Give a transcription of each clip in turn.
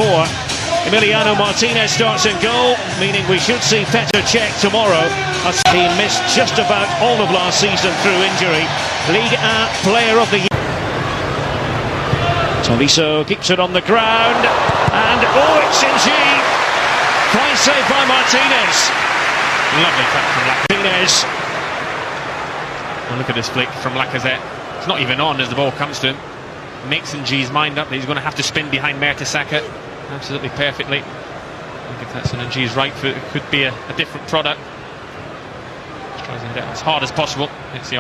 poor. Emiliano Martinez starts in goal, meaning we should see Petr Cech tomorrow, as he missed just about all of last season through injury. Ligue 1 Player of the Year. Tolisso keeps it on the ground, and it's in G. Fine save by Martinez. Lovely cut from Martinez. Well, look at this flick from Lacazette. It's not even on as the ball comes to him. Makes Ng's mind up that he's going to have to spin behind Mertesacker absolutely perfectly. I think if that's on Ng's right foot, it could be a different product. Just tries to hit it as hard as possible. It's the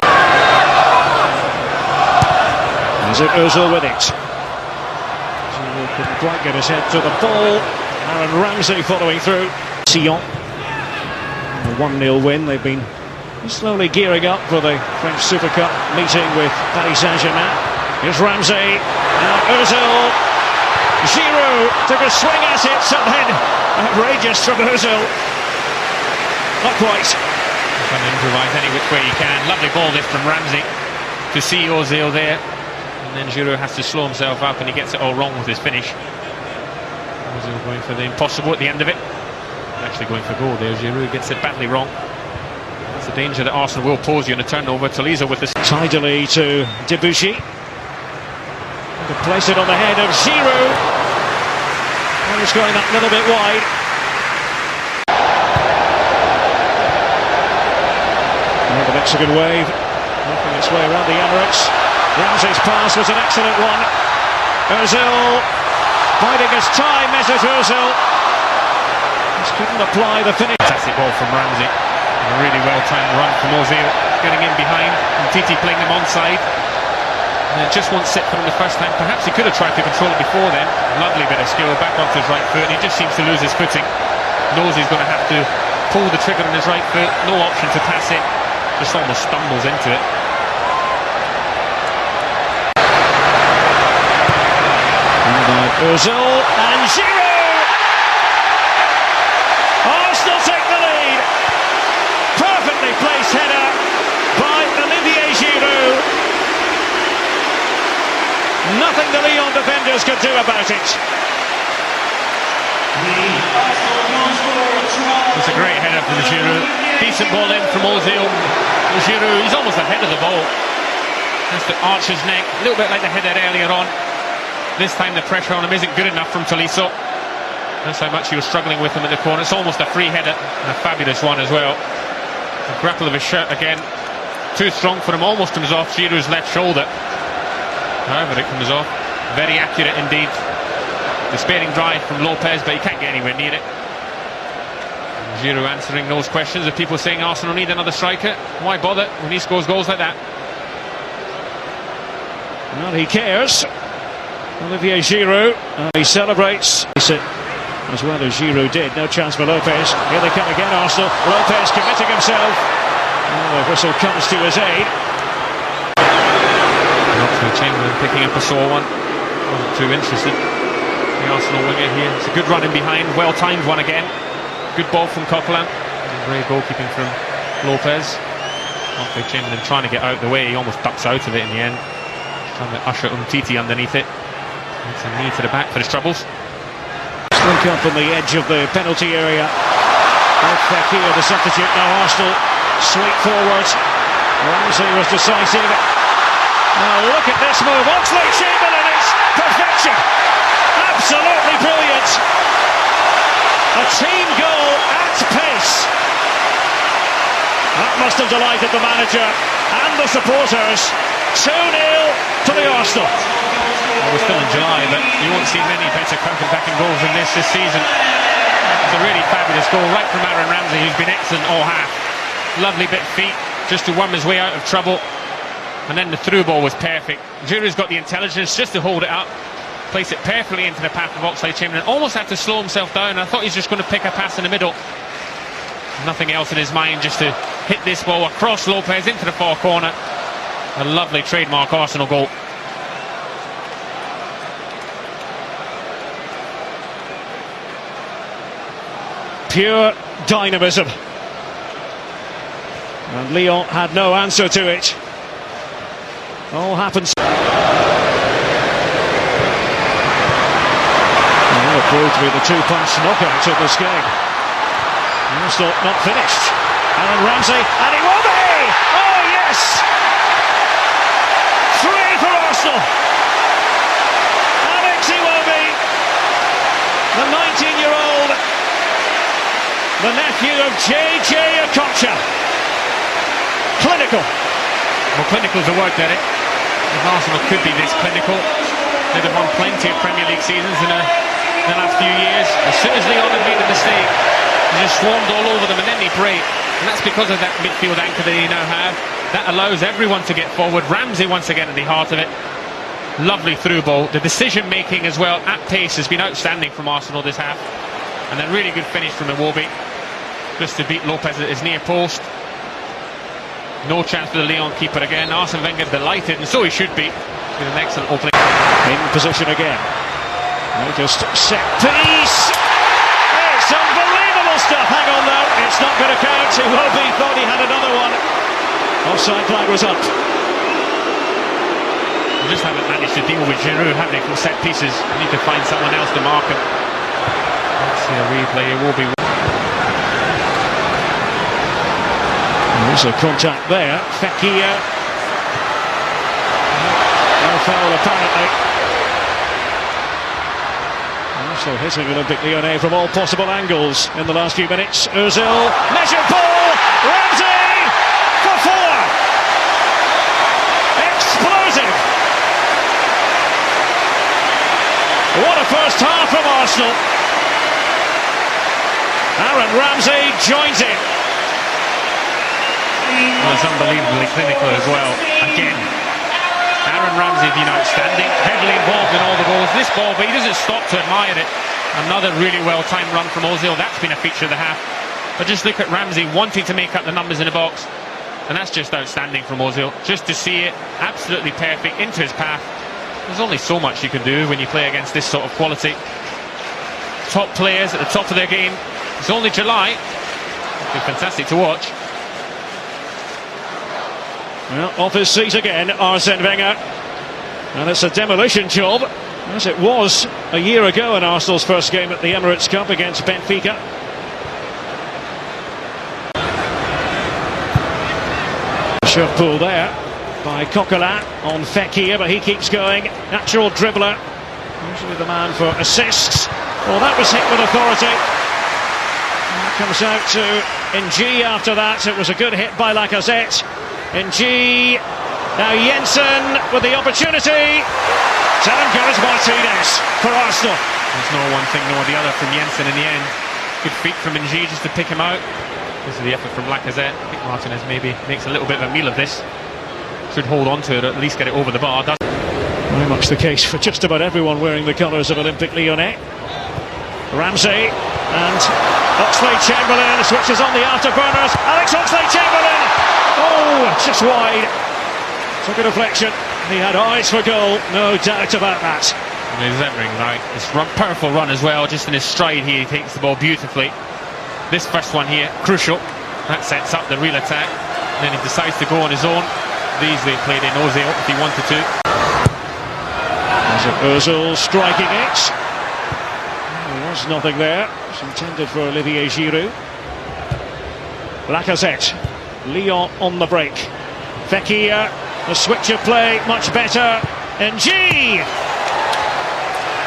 Is it Ozil with it? Ozil couldn't quite get his head to the ball. Aaron Ramsey following through. Sion. A 1-0 win. They've been slowly gearing up for the French Super Cup meeting with Paris Saint-Germain. Here's Ramsey. Ozil. Giroud took a swing at it, and then outrageous from Ozil. Not quite. Trying to improvise any which way he can. Lovely ball lift from Ramsey to see Ozil there. And then Giroud has to slow himself up and he gets it all wrong with his finish. Ozil going for the impossible at the end of it. Actually going for goal there. Giroud gets it badly wrong. That's the danger that Arsenal will pose you in a turnover. Tolisso with this. Tidily to Debuchy. To place it on the head of Giroud. And he's going that little bit wide. And the Mexican wave working its way around the Emirates. Ramsey's pass was an excellent one. Ozil biding his time. Mesut Ozil just couldn't apply the finish. Fantastic ball from Ramsey. A really well-timed run from Ozil, getting in behind, and Titi playing him onside. And it just won't sit for him the first time. Perhaps he could have tried to control it before then. Lovely bit of skill back onto his right foot, and he just seems to lose his footing. Knows he's going to have to pull the trigger on his right foot. No option to pass it. Just almost stumbles into it. Ozil and Giroud. Arsenal take the lead. Perfectly placed header by Olivier Giroud. Nothing the Lyon defenders could do about it. It's a great header from Giroud. Decent ball in from Ozil. Giroud, he's almost ahead of the ball. Has to arch his neck, a little bit like the header earlier on. This time the pressure on him isn't good enough from Tolisso. That's how much he was struggling with him in the corner. It's almost a free header, and a fabulous one as well. The grapple of his shirt again, too strong for him, almost comes off Giroud's left shoulder. However, it comes off. Very accurate indeed. Despairing drive from Lopez, but he can't get anywhere near it. And Giroud answering those questions of people saying Arsenal need another striker. Why bother when he scores goals like that? Well, he cares. Olivier Giroud, he celebrates as well as Giroud did. No chance for Lopez. Here they come again, Arsenal. Lopez committing himself. The whistle comes to his aid. Chamberlain picking up a sore one. Wasn't too interested. The Arsenal winger here. It's a good run in behind. Well timed one again. Good ball from Coquelin. Great goalkeeping from Lopez. Chamberlain trying to get out of the way. He almost ducks out of it in the end. Trying to usher Umtiti underneath it. It's a knee to the back for his troubles. Link up on the edge of the penalty area. Fekir, the substitute. Now Arsenal sweep forward. Ramsey was decisive. Now look at this move. Oxley Chamberlain, it's perfection. Absolutely brilliant. A team goal at pace. That must have delighted the manager and the supporters. 2-0 to the Arsenal. Well, we're still in July, but you won't see many better counter-attacking goals than this season. It's a really fabulous goal right from Aaron Ramsey, who's been excellent all half. Lovely bit of feet, just to worm his way out of trouble. And then the through ball was perfect. Giroud's got the intelligence just to hold it up, place it perfectly into the path of Ars Ly Chamberlain. Almost had to slow himself down. I thought he was just going to pick a pass in the middle. Nothing else in his mind, just to hit this ball across Lopez into the far corner. A lovely trademark Arsenal goal. Pure dynamism. And Lyon had no answer to it. All happens. Oh, proved to be the two-punch knockout of this game. Arsenal not finished. Aaron Ramsey, and he will be! Oh yes! 3 for Arsenal. Alex Iwobi, the 19-year-old, the nephew of JJ Okocha. Clinical. Well, clinical's a word, Derek. If Arsenal could be this clinical, they'd have won plenty of Premier League seasons in the last few years. As soon as Leon had made a mistake, he just swarmed all over them and then they break. And that's because of that midfield anchor that they now have. That allows everyone to get forward. Ramsey once again at the heart of it. Lovely through ball. The decision making as well at pace has been outstanding from Arsenal this half. And a really good finish from Iwobi, just to beat Lopez at his near post. No chance for the Lyon keeper again. Arsene Wenger delighted, and so he should be, with an excellent opening. In position again. Latest set piece. It's unbelievable stuff. Hang on though, it's not going to count. Iwobi thought he had another one. Offside flag was up. We just haven't managed to deal with Giroud, have they, from set pieces? We need to find someone else to mark him. Let's see a replay. Iwobi. There's a contact there. Fekir. No foul apparently. Also hitting Olympique Lyonnais from all possible angles in the last few minutes. Ozil, measured ball. Ramsey for 4. Explosive. What a first half from Arsenal. Aaron Ramsey joins in. Well, it's unbelievably clinical as well. Again, Aaron Ramsey been outstanding, heavily involved in all the goals. This ball, but he doesn't stop to admire it. Another really well-timed run from Ozil. That's been a feature of the half. But just look at Ramsey wanting to make up the numbers in the box. And that's just outstanding from Ozil. Just to see it, absolutely perfect, into his path. There's only so much you can do when you play against this sort of quality. Top players at the top of their game. It's only July. It'll be fantastic to watch. Well, off his seat again, Arsene Wenger. And it's a demolition job, as it was a year ago in Arsenal's first game at the Emirates Cup against Benfica. Shot pull there by Coquelin on Fekir, but he keeps going. Natural dribbler, usually the man for assists. Well, that was hit with authority. And it comes out to Ng after that. It was a good hit by Lacazette. Ng, now Jensen with the opportunity. Down goes Martinez for Arsenal. There's no one thing nor the other from Jensen in the end. Good feet from Ng just to pick him out. This is the effort from Lacazette. I think Martinez maybe makes a little bit of a meal of this. Should hold on to it, or at least get it over the bar. Very much the case for just about everyone wearing the colours of Olympique Lyonnais. Ramsey and Oxlade-Chamberlain switches on the afterburners. Alex Oxlade-Chamberlain! Oh, just wide. Took a deflection. He had eyes for goal, no doubt about that. He's everything right. This powerful run as well, just in his stride here, he takes the ball beautifully. This first one here, crucial. That sets up the real attack. And then he decides to go on his own. Easily played in Ozil if he wanted to. There's Ozil striking it. There was nothing there. It's intended for Olivier Giroud. Lacazette. Lyon on the break. Fekir, the switch of play much better. Ng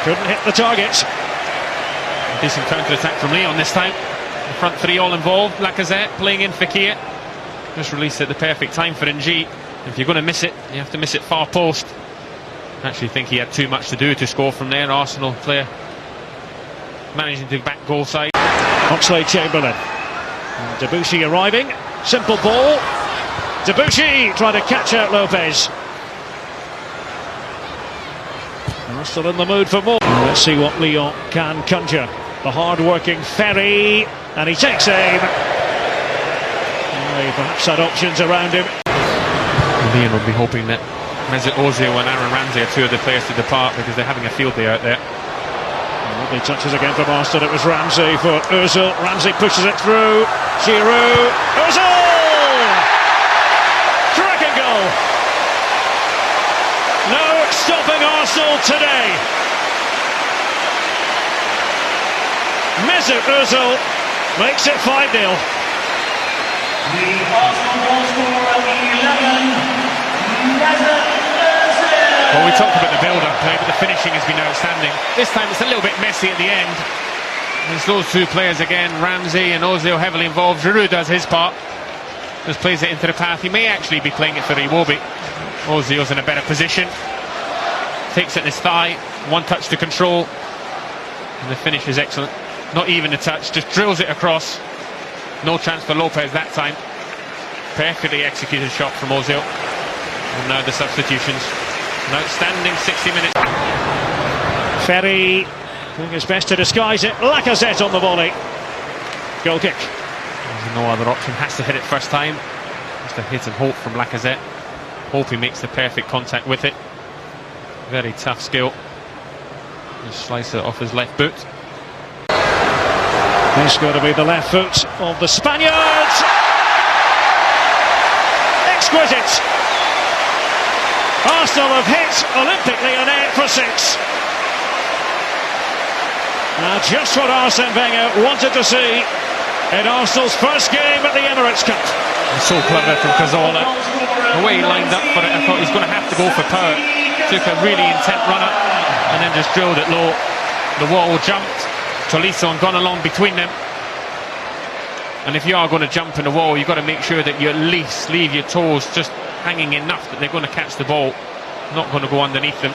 couldn't hit the target. A decent counter-attack from Lyon this time. The front three all involved. Lacazette playing in Fekir. Just released at the perfect time for Ng. If you're going to miss it, you have to miss it far post. I actually think he had too much to do to score from there. Arsenal player managing to back goal side. Oxlade-Chamberlain. Debussy arriving. Simple ball. Debussy trying to catch out Lopez. Still in the mood for more. Let's see what Lyon can conjure. The hard-working Ferry, and he takes aim. He perhaps had options around him. Lyon will be hoping that Mesut Ozil and Aaron Ramsey are two of the players to depart because they're having a field day out there. Lovely touches again from Arsenal. It was Ramsey for Ozil. Ramsey pushes it through. Giroud. Ozil! Cracking goal. No stopping Arsenal today. Mesut Ozil makes it 5-0. The Arsenal goal scorer, 11, Mesut Ozil. Well, we talked about the build-up play, but the finishing has been outstanding. This time it's a little bit messy at the end. There's those two players again, Ramsey and Ozil heavily involved. Giroud does his part, just plays it into the path. He may actually be playing it for Iwobi. Ozil's in a better position, takes it in his thigh, one touch to control, and the finish is excellent. Not even a touch, just drills it across. No chance for Lopez that time. Perfectly executed shot from Ozil. And now the substitutions. An outstanding 60 minutes. Ferry doing his best to disguise it. Lacazette on the volley. Goal kick. There's no other option, has to hit it first time. Just a hit and hope from Lacazette. Hope he makes the perfect contact with it. Very tough skill. Just slice it off his left boot. This got to be the left foot of the Spaniards. Exquisite. Arsenal have hit Olympique Lyonnais for 6. Now just what Arsene Wenger wanted to see in Arsenal's first game at the Emirates Cup. So clever from Cazorla. The way he lined up for it, I thought he was going to have to go for power. Took a really intent run-up and then just drilled it low. The wall jumped. Tolisso and gone along between them. And if you are going to jump in the wall, you've got to make sure that you at least leave your toes just hanging enough that they're going to catch the ball, not going to go underneath them.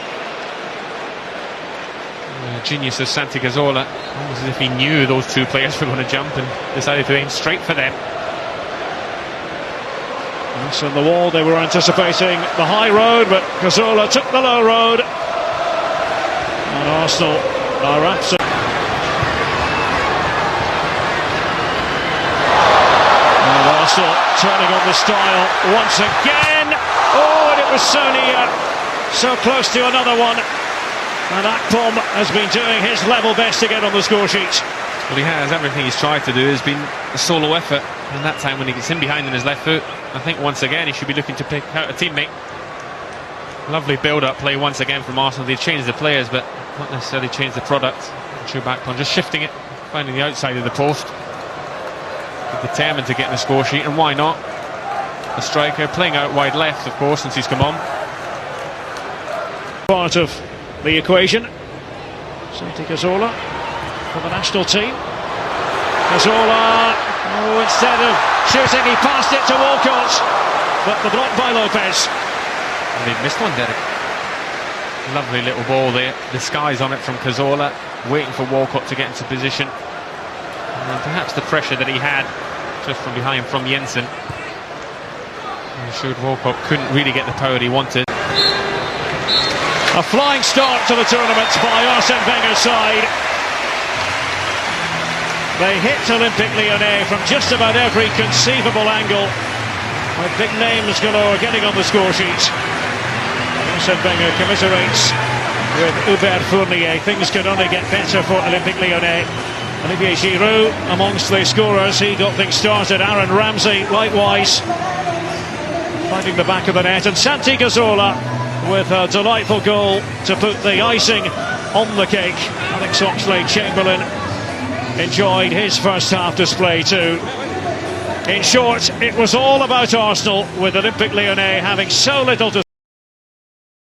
Genius of Santi Cazorla, almost as if he knew those two players were going to jump and decided to aim straight for them. Yes, on the wall they were anticipating the high road, but Cazorla took the low road. And Arsenal are absolutely... Arsenal turning on the style once again. Oh, and it was Sonia so close to another one. And Akpom has been doing his level best to get on the score sheet. Well, he has. Everything he's tried to do has been a solo effort. And that time when he gets in behind on his left foot, I think once again he should be looking to pick out a teammate. Lovely build-up play once again from Arsenal. They've changed the players, but not necessarily changed the product. True Akpom just shifting it, finding the outside of the post. Determined to get in the score sheet, and why not? The striker playing out wide left, of course, since he's come on. Part of the equation. Santi Cazorla for the national team. Cazorla, oh, instead of shooting, he passed it to Walcott, but the block by Lopez. And he'd missed one, Derek. Lovely little ball there. The skies on it from Cazorla, waiting for Walcott to get into position. And perhaps the pressure that he had just from behind from Jensen showed Walcott couldn't really get the power he wanted. A flying start to the tournament by Arsene Wenger's side. They hit Olympique Lyonnais from just about every conceivable angle, with big names galore getting on the score sheet. Arsene Wenger commiserates with Hubert Fournier. Things could only get better for Olympique Lyonnais. Olivier Giroud amongst the scorers, he got things started. Aaron Ramsey likewise finding the back of the net, and Santi Cazorla with a delightful goal to put the icing on the cake. Alex Oxlade-Chamberlain enjoyed his first half display too. In short, it was all about Arsenal, with Olympique Lyonnais having so little to